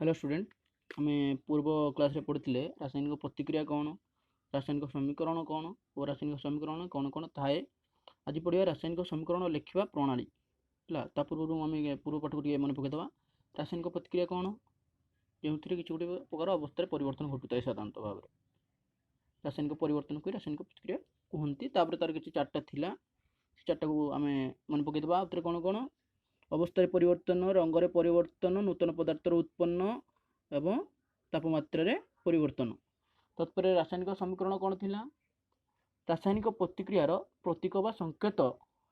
Hello student आम पूर्व class रे पढ़ी रासायनिक प्रतिक्रिया कौन रासायनिक समीकरण कौन और रासायनिक समीकरण कौन कौन थाए। आज पढ़िया रासायनिक समीकरण लिखा प्रणाली है। पूर्व आम पूर्व पाठ को मन पकईदे। रासायनिक प्रतिक्रिया कौन जो कि गोटे प्रकार अवस्था परिवर्तन घटुए साधारणतः भाव में रासायनिक परिवर्तन को रासायनिक प्रतिक्रिया कहते। तार किसी चार्टा थिला चार्टा को आम मन पकईदे। आउे कौन कौन अवस्था परिवर्तन रंगे परिवर्तन नूतन पदार्थर उत्पन्न एवं तापमात्रा परिवर्तन। तत्पर रासायनिक समीकरण कौन थिला रासायनिक प्रतिक्रियार प्रतीक बा संकेत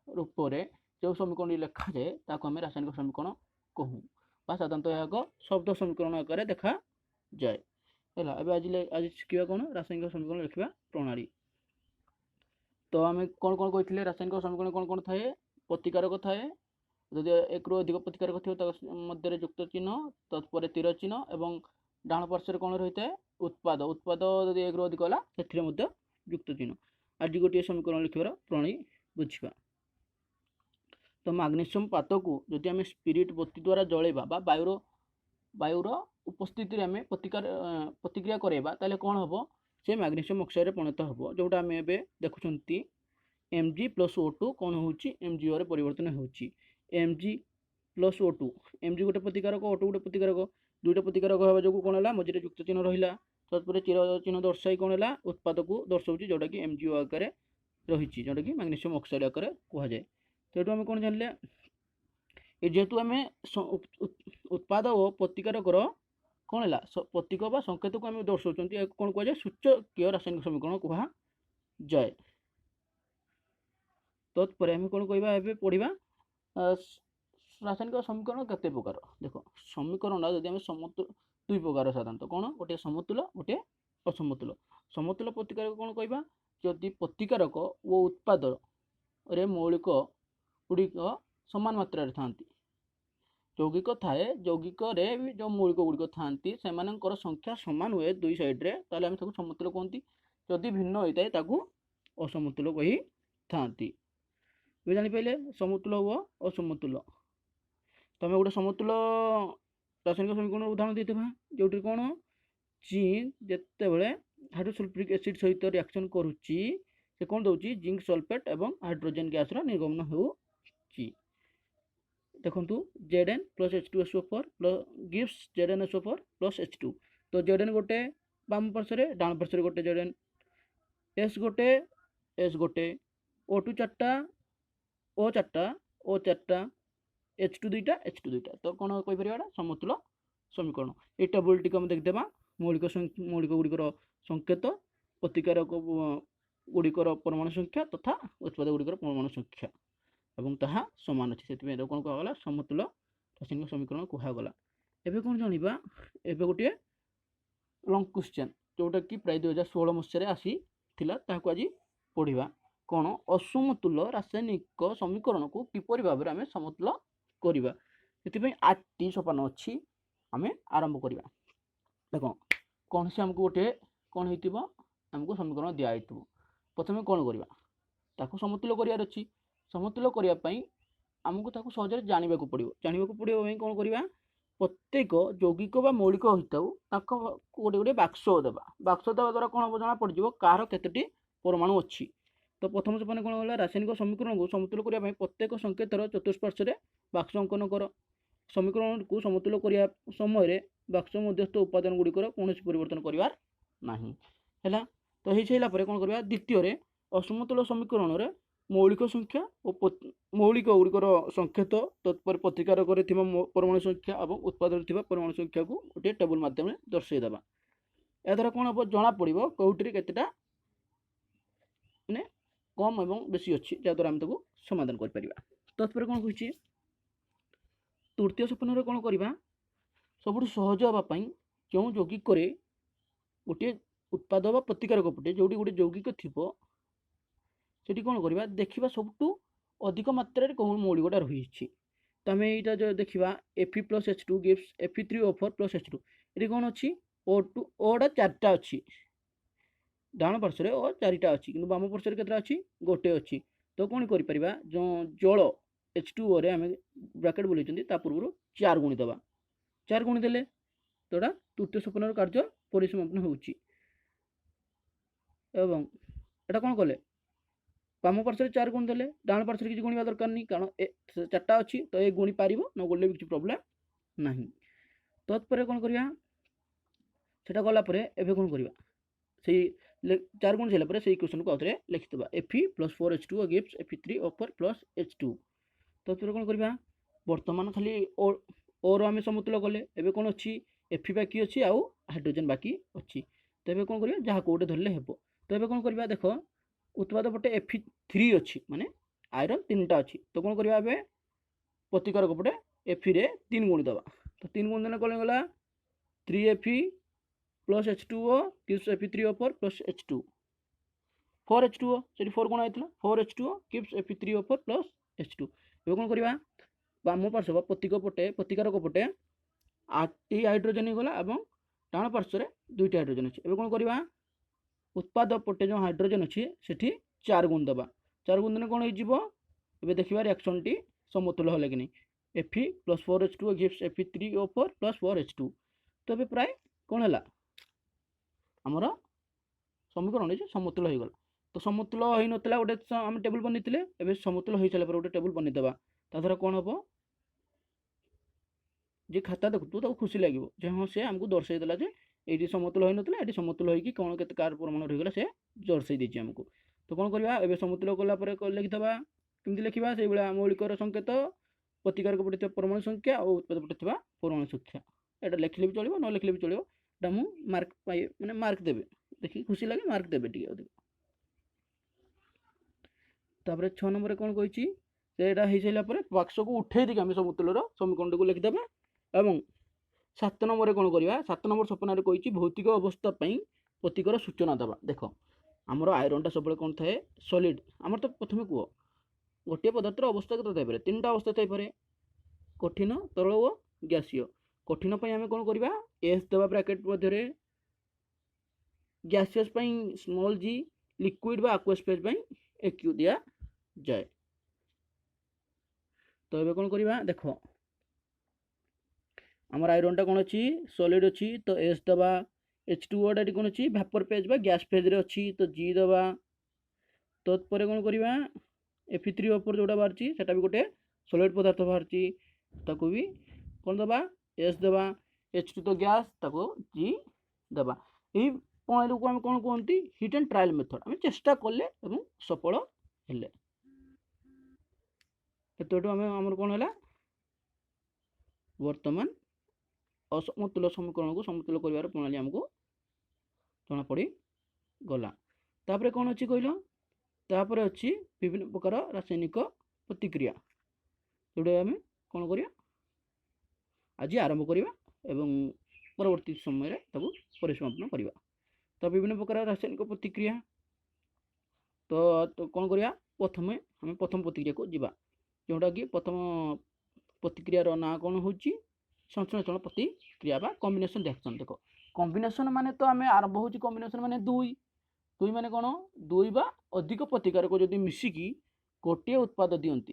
रूप में जो समीकरण लिखा जाए ताको आम रासायनिक समीकरण कहूँ बा साधारणतः यह शब्द समीकरण आकार देखा जाए है। आज शिखा कौन रासायनिक समीकरण लिखा प्रणाली। तो आम कौन कौन कही रासायनिक समीकरण कौन कौन थाए प्रतिकारक थाए जदि एक रु अधिक प्रतिकारक थी मध्य युक्त चिन्ह तत्पर तीर चिन्ह एवं डाण पार्श्व कौन रही है उत्पाद उत्पाद जब एक रु अधिक है युक्त चिन्ह। आज गोटे समीकरण लिखार प्रणाली बुझा। तो मैग्नीशियम पात को जदि आम स्पिरिट बत्ती द्वारा जलैबा वायुर उपस्थिति आम प्रतिक्रिया करवा ताले कौन हम से मैग्नीशियम ऑक्साइड परिणत हम जोटा आम देखुं Mg+O2 कौन हो MgO परिवर्तन हो Mg+O2 Mg गोटे प्रतिकारक O2 गोटे प्रतिकारक दुईटा प्रतिकारक होगा जो कौन है मझे युक्त चिन्ह रहा तत्पर चिर चिन्ह दर्शाई कौन है उत्पाद को दर्शाऊँ जोटा कि MgO आकार रही जोटा कि मैग्नीशियम ऑक्साइड आकार कहुए। तो ये आम कौन जान जेहेतु आम उत्पाद और प्रतिकारक कौन है प्रतीक बा संकेत को आम दर्शाऊँ कौन कहुए सूचकीय रासायनिक समीकरण कहुए। तत्पर आम कौन कह पढ़ा रासायनिक समीकरण केते प्रकार देख समीकरण जब आम दुई प्रकार साधारणतः कौन गोटे समतुल गोटे असमतुल। समतुल प्रतिकारक कौन कह जदि प्रतिकारक वो उत्पाद रे मौलिक गुड़िक समान मात्रा था यौगिक थाए यौगिक रे जो मौलिक गुड़िक था से संख्या सामान हुए दुई साइड्रे ताले आम समतुल कहती जदि भिन्न होता है असमतुल कही था। जापारे समतुल व असमतुल। तो आम गोटे समतुल रासायनिक समीकरण उदाहरण देते जो कौन जिंक जिते बड़े हाइड्रोसल्फ्यूरिक एसिड सहित रिएक्शन करुच्ची से कौन दौर जिंक सल्फेट एवं हाइड्रोजन गैस निर्गमन हो देखु Zn+H2SO4 गिव्स ZnSO4 + H2। तो Zn गोटे बाम पार्श्व डाण पार्श्व गोटे Zn S गोटे O2 चार्टा O चार्टा H2 दुईटा तो कौन कहीपर समतुल समीकरण। ये टेबल टी आम देखा मौलिक गुड़िकर संकेत प्रतिकारक गुड़िकर परमाणु संख्या तथा उत्पाद गुड़िकर परमाणु संख्या एवं ताहा समान अच्छे से कौन कहला समतुल रासायनिक समीकरण कहगला। एवं कौन जाना एवं गोटे लंग क्वेश्चन जोटा कि प्राय 2016 मसीह आसी आज पढ़ा कौन असमतुल रासायनिक समीकरण को किपर भाव में आम समतुल करवा। से 8टी सोपान अच्छी आम आरंभ करवा। देख कौन से आमको गोटे कौन होमको समीकरण दिखाई प्रथम कौन करवा ताको समतुल करार अच्छी समतुल करने आमको सहज जानवा पड़ो कौन करवा प्रत्येक यौगिक व मौलिक होता गोटे गोटे बाक्स देवा द्वारा कौन हम जना पड़ कार केतोटी परमाणु अच्छी। तो प्रथम सोपान कौन है रासायनिक समीकरण को समतुल करने प्रत्येक संकेतर चतुष्पार्श्व बाक्स अंकन कर समीकरण को समतुल करने समय बाक्स मध्यस्थ उपादान गुड़िकर कौन परिवर्तन करार ना। तो हो सारापर कौन करवा द्वितीय असमतुल समीकरण में मौलिक संख्या और मौलिक गुड़िकर संकेत तत्पर प्रतिकारक परमाणु संख्या और उत्पादन परमाणु संख्या को गोटे टेबल मध्यम दर्शाईदेवा। या द्वारा कौन हम जना पड़ो कौटी केतेटा माने कम एवं बेसी अच्छी जहाँद्वारा आम ताको समाधान कर। तत्पर कौन कही तृतीय सोपान कौन करवा सब सहज हाँपाई जो यौगिक गोटे उत्पाद व प्रतिकारक पटे जो गोटे यौगिक थी से कौन करवा देखा सब अधिक मात्रा कौन मौलिकटा रही। तो आम यहाँ जो देखा Fe+H2 गिव्स Fe3O4 + H2 ये कौन अच्छी O2 ओटा 4टा अच्छी डाण पार्श्व ओ 4टा अच्छी कि बाम पार्श्व के अच्छी गोटे अच्छी। तो कौन कर जो जल H2O आम ब्राकेट बोलते पूर्व 4 गुणी देवा 4 गुणी देले जोटा तृतीय सोपान कार्य परिसमापन होउची। एवं एटा कौन कले बाम पार्श्व 4 गुण देले डाण पार्श्व किसी गुणिबा दरकार नहीं कारण चार्टा अच्छी तो ये गुणी पार न गुणिले भी किसी प्रोब्लेम नहीं। तत्पर कौन करवा सेटा गलापर एवं कौन करवा से 4 गुण सारापर से इक्वेशन को आउे लिखिदेवा Fe + 4H2 gives Fe3O4 + H2। तत्पर कौन करवा बर्तमान खाली ओर आम समतुल कले एवं कौन अच्छी Fe बाकी अच्छी आउ हाइड्रोजेन बाकी अच्छी तो ये कौन करवा जहाँ कौटे धरले हे। तो ये कौन करवा देख उत्पाद पटे Fe3 अच्छी माने आयरन 3टा अच्छी तो कौन करवा प्रतिकारक पटे Fe रे 3 गुण दवा तो 3 गुण देने कौन गला 3Fe + H2O gives Fe3O4 + H2 4H2O से 4 गुण आइतला 4H2O gives Fe3O4 + H2। ये कौन करवा बाम पार्श्व प्रतिकारक पटे 8टी हाइड्रोजेन गला और डाण पार्श्व 2टी हाइड्रोजेन अच्छी। एवं कौन करवा उत्पाद पटे जो हाइड्रोजेन अच्छी से 4 गुण दबा 4 गुण देने कौन हो देखिए रिएक्शन टी समतुल है कि नहीं Fe + 4H2 gives Fe3O4 + 4H2 तो ये प्राय कौन है आमर समीकरण समतुल हो गला। तो समतुल हो नाला गोटे आम टेबुल बनई समतुल हो सारा गोटे टेबुल बनईदेवा ताद्वारा कौन हम जे खाता देखु तो खुशी लगे जे हाँ से आमको दर्शाईदेला जे ये समतुल हो नाला ये समतुल हो कौन के कार परिमाण रहीगला से दर्शाई देती आमको। तो कौन करवा ए समतुल कलापर लिखिदेवा कमी लिखा से भाया मौलिकर संकेत प्रतिकारक पटे परमाणु संख्या और उत्पाद पटे परमाणु संख्या यहाँ लिखले भी चलो न लिखले भी चलो एटा मु मार्क पाए माने मार्क देवे देखिए खुशी लगे मार्क देवे टी अधिक। तापर 6 नंबर कौन कही सेटा हो सारापर बाक्स को उठे दिखे आम समतुलर समीकरण को लिखिदेवा। एवं 7 नंबर कौन करवा 7 नंबर सपन कही भौतिक अवस्था प्रतीकर सूचना देवा। देख आमर आयरनटा सब कौन थाए सॉलिड आमर तो प्रथम कह गोटे पदार्थर अवस्था कत थाई 3टा अवस्था थाई कठिन तरल और गैसीय। कठिन आम कौन करवा एस देवा ब्रैकेट मध्य गैसियस स्मॉल जी लिक्विड बा एक्वस फेज एक्यू दिया जाए। तो ये कौन करवा देख आमर आयरनटा कौन अच्छी सॉलिड अच्छी तो एस दबा H2O टा कौन अच्छी भापर फेज बा गैस फेज रे अच्छी तो जी दबा। तत्पर कौन करवा Fe3O4 जोटा बाहर से भी गोटे सॉलिड पदार्थ बाहर ताको भी कौन दबा एस दबा H2 तो गैस ताको जी दबा। यही प्रणाली को आम कौन कहते हिट एंड ट्रायल मेथड आम चेष्टा कले सफल हेले। तो आम आमर कौन है वर्तमान असमतुल समीकरण को समतुल कर प्रणाली आमको जना पड़ी गला। तापर कौन अच्छी कहल तापर अच्छी विभिन्न प्रकार रासायनिक प्रतिक्रिया जोटा आम कौन करिया आज आरंभ करिया एवं परवर्ती समय परिसमापन करिया। तो विभिन्न प्रकार रासायनिक प्रतिक्रिया तो कौन करिया प्रथम आम प्रथम प्रतिक्रिया को जीवा जोटा कि प्रथम प्रतिक्रियार ना कौन हो संश्लेषण प्रतिक्रिया बा कॉम्बिनेशन रिएक्शन। देखो कॉम्बिनेशन माने तो आम आरंभ हो कॉम्बिनेशन माने दुई दुई माने कौन दुई बा अधिक प्रतिकारक जदि मिसिकी गोटे उत्पाद दियंती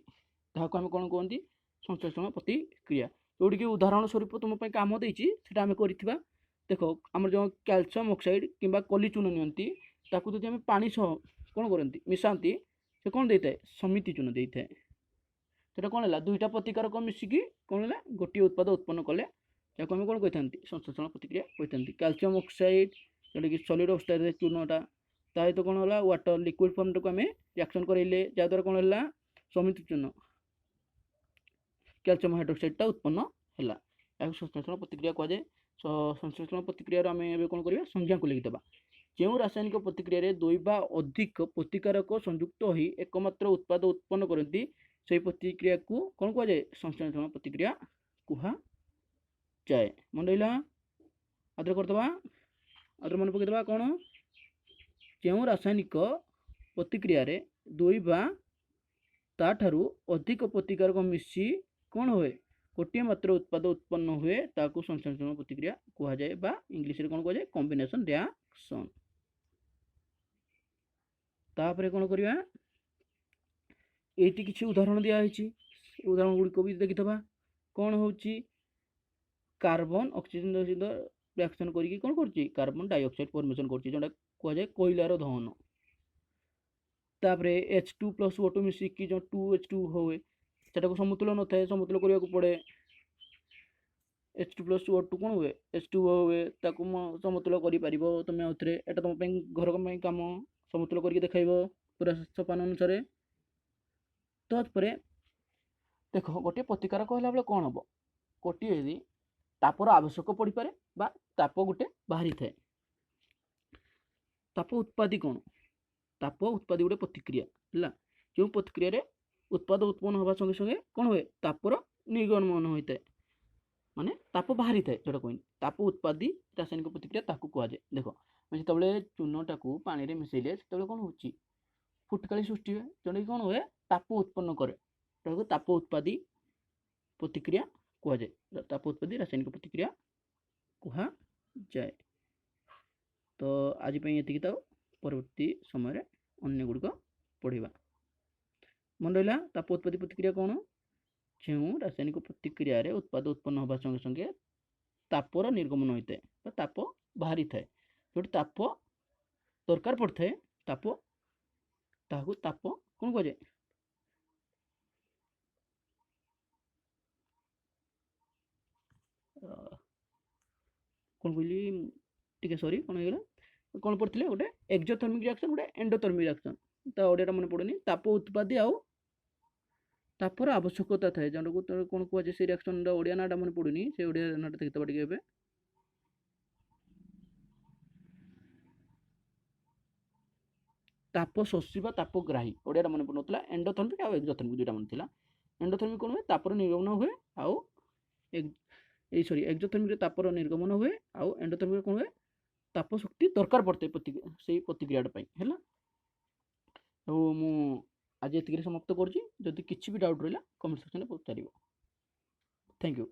ताहाको आम कौन कहते संश्लेषण प्रतिक्रिया। जोटी कि उदाहरण स्वरूप तुम काम देती आम कर देख आम जो कैल्शियम ऑक्साइड किंबा कली चून नियंती ताकू जदि आम पानी सह कौन करती मिसाती से कौन देता है समिति चून देता है सेटा कौन है दुईटा प्रतिकारक मिसिकी कौन है गोटे उत्पाद उत्पन्न कले जहाँ आम कौन कही संश्लेषण प्रतिक्रिया कही। कैल्शियम ऑक्साइड जोटा कि सॉलिड ऑक्साइड चूर्णटा ताही तो कौन है वाटर लिक्विड फॉर्म टाक आम रिएक्शन करेले जहाँद्वारा कौन है समिति चूर्ण कैल्शियम हाइड्रोक्साइडटा उत्पन्न है संश्लेषण प्रतिक्रिया कहुए। संश्लेषण प्रतिक्रिया आम ए कौन करवा संज्ञा को लिखिदेवा जो रासायनिक प्रतिक्रिया दुई बा अधिक प्रतिकारक संयुक्त हो एकमात्र उत्पाद उत्पन्न करती से प्रतिक्रिया को कौन कहुए संश्लेषण प्रतिक्रिया कहुए। मन रहा आदर करदे आदर मन पकईदे कौन जो रासायनिक प्रतिक्रिया दुई बा ताठारु अधिक प्रतिकारक मिसी कौन हुए गोटे मात्र उत्पाद उत्पन्न हुए ताकू संश्लेषण प्रतिक्रिया कहुए बा इंग्लिश रे कौन कहुए कॉम्बिनेशन रिएक्शन। तापर कौन करवा ये किसी उदाहरण दिखाई उदाहरण गुड़िक भी देखिथबा कौन हो कार्बन ऑक्सीजन सहित रिएक्शन करके कौन कर कार्बन डाइऑक्साइड फॉर्मेशन कर जाए कोयलार दहन तापरे H2+O2 मिसिकी जो 2H2 हुए सेटा समतुल न थाए समतुल करने को पड़े H2+O2 कौन हुए H2O हुए ताकू समतुल कर तुम आउ थे एटा तुम घर कम समतुल करके देखाइब पूरा सोपान अनुसार तत्पर देख गोटे प्रतिकार कहला बेले कौन हम गोटे यदि तापर आवश्यक पड़ पारे बा ताप गोटे बाहरी थाए ताप उत्पादी कौन ताप उत्पादी गोटे प्रतिक्रिया है जो प्रतिक्रिया उत्पाद उत्पन्न होगा संगे संगे कौन हुए तापर निर्गमन होता है माने ताप बाहरी थाए जोटा कहनी ताप उत्पादी रासायनिक प्रतिक्रिया ताकू कहुए देख जो चूनटा को पानी में मिसेले से कौन हो फुटकाली सृष्टि हुए जोटा कि कौन हुए ताप उत्पन्न करे ताप उत्पादी प्रतिक्रिया कहुए ताप उत्पादी रासायनिक प्रतिक्रिया कहुए। तो आज ये परवर्ती समय अन्य गुड़िक पढ़ा मन रहा ताप उत्पादी प्रतिक्रिया कौन जो रासायनिक प्रतिक्रिया उत्पाद उत्पन्न होगा संगे संगे तापर निर्गमन होता है ताप बाहरी थाए जो ताप दरकार पड़ता है ताप ताकू ताप कौन कहुए कौन कहली टी सरी कौन होगा कौन पढ़ते गोटे एक्सोथर्मिक रिएक्शन गोटे एंडोथर्मिक रिएक्शन तो ओडिया मन पड़ुनी ताप उत्पादी आउ तापर आवश्यकता थाए जो कौन कहुए से रिएक्शन ओडिया नाटा मन पड़ुनी से ओडिया नाटा देखते टे ताप शोषा तापग्राही ओडिया मन पड़ुला एंडोथर्मिक आउ एक्सोथर्मिक दुटा मन था एंडोथर्मिक कौन हुए तापर निर्गमन हुए आउ सॉरी एक्सोथर्मिक तापर निर्गमन हुए आउ एंडोथर्मिक कौन हुए ताप शक्ति दरकार पड़ता है से प्रतिक्रियाटा है तो मु आज ये समाप्त करुँच जदि किसी भी डाउट रहा कमेंट सेक्शन में पचार। Thank you.